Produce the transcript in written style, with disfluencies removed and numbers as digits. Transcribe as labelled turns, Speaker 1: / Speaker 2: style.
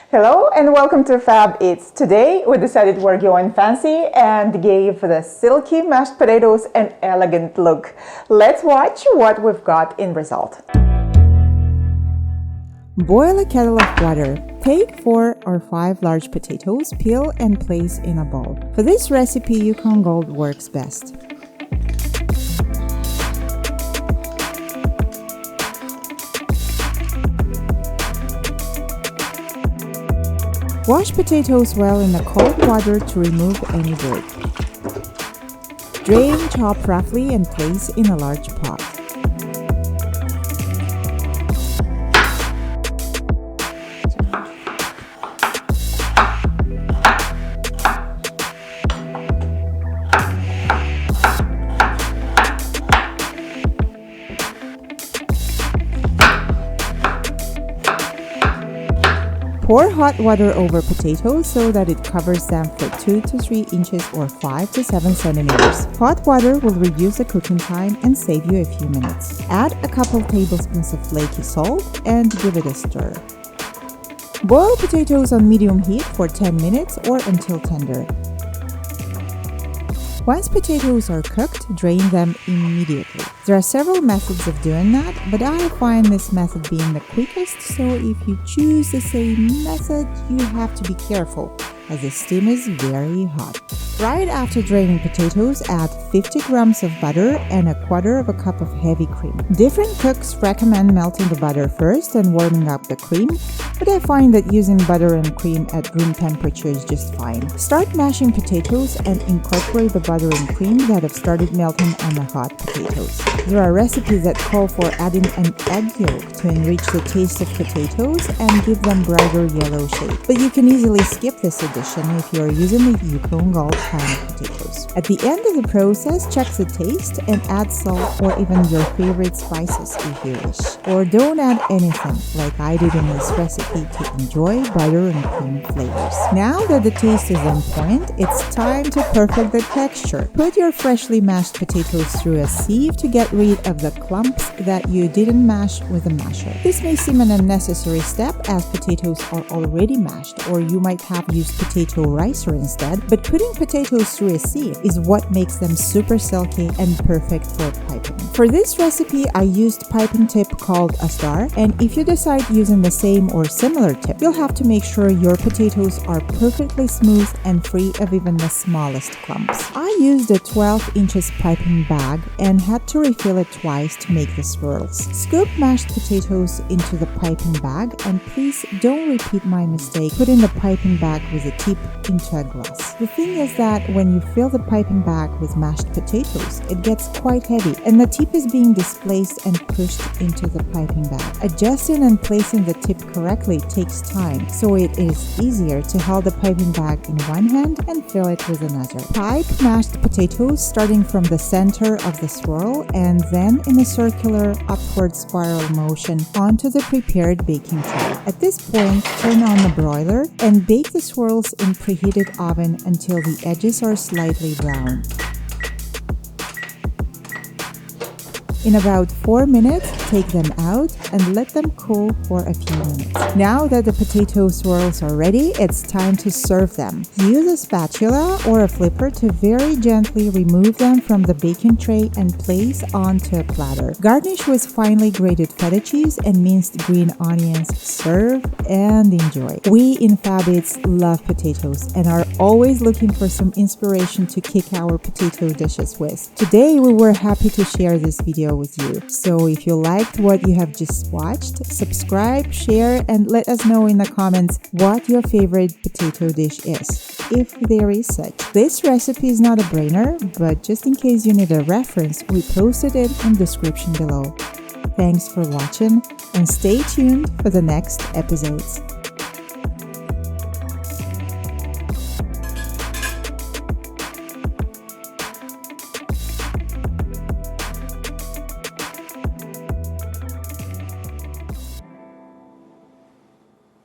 Speaker 1: Hello and welcome to Fab Eats. Today we decided we're going fancy and gave the silky mashed potatoes an elegant look. Let's watch what we've got in result. Boil a kettle of water. Take 4 or 5 large potatoes, peel and place in a bowl. For this recipe, Yukon Gold works best. Wash potatoes well in the cold water to remove any dirt. Drain, chop roughly, and place in a large pot. Pour hot water over potatoes so that it covers them for 2 to 3 inches or 5 to 7 centimeters. Hot water will reduce the cooking time and save you a few minutes. Add a couple tablespoons of flaky salt and give it a stir. Boil potatoes on medium heat for 10 minutes or until tender. Once potatoes are cooked, drain them immediately. There are several methods of doing that, but I find this method being the quickest, so if you choose the same method, you have to be careful, as the steam is very hot. Right after draining potatoes, add 50 grams of butter and 1/4 cup of heavy cream. Different cooks recommend melting the butter first and warming up the cream, but I find that using butter and cream at room temperature is just fine. Start mashing potatoes and incorporate the butter and cream that have started melting on the hot potatoes. There are recipes that call for adding an egg yolk to enrich the taste of potatoes and give them brighter yellow shade, but you can easily skip this addition if you are using the Yukon Gold kind of potatoes. At the end of the process, check the taste and add salt or even your favorite spices if you wish. Or don't add anything, like I did in this recipe, to enjoy butter and cream flavors. Now that the taste is on point, it's time to perfect the texture. Put your freshly mashed potatoes through a sieve to get rid of the clumps that you didn't mash with a masher. This may seem an unnecessary step as potatoes are already mashed, or you might have used potato ricer instead, but putting potatoes through a sieve is what makes them super silky and perfect for piping. For this recipe, I used piping tip called a star, and if you decide using the same or similar tip, you'll have to make sure your potatoes are perfectly smooth and free of even the smallest clumps. I used a 12 inches piping bag and had to refill it twice to make the swirls. Scoop mashed potatoes into the piping bag, and please don't repeat my mistake putting the piping bag with a tip into a glass. The thing is that when you fill the piping bag with mashed potatoes, it gets quite heavy and the tip is being displaced and pushed into the piping bag. Adjusting and placing the tip correctly takes time, so it is easier to hold the piping bag in one hand and fill it with another. Pipe mashed potatoes starting from the center of the swirl and then in a circular upward spiral motion onto the prepared baking tray. At this point, turn on the broiler and bake the swirls in preheated oven until the edges are slightly brown. In about 4 minutes, take them out and let them cool for a few minutes. Now that the potato swirls are ready, it's time to serve them. Use a spatula or a flipper to very gently remove them from the baking tray and place onto a platter. Garnish with finely grated feta cheese and minced green onions. Serve and enjoy. We in Fab Eats love potatoes and are always looking for some inspiration to kick our potato dishes with. Today we were happy to share this video with you. So if you liked what you have just watched, subscribe, share, and let us know in the comments what your favorite potato dish is, if there is such. This recipe is not a brainer, but just in case you need a reference, we posted it in the description below. Thanks for watching and stay tuned for the next episodes.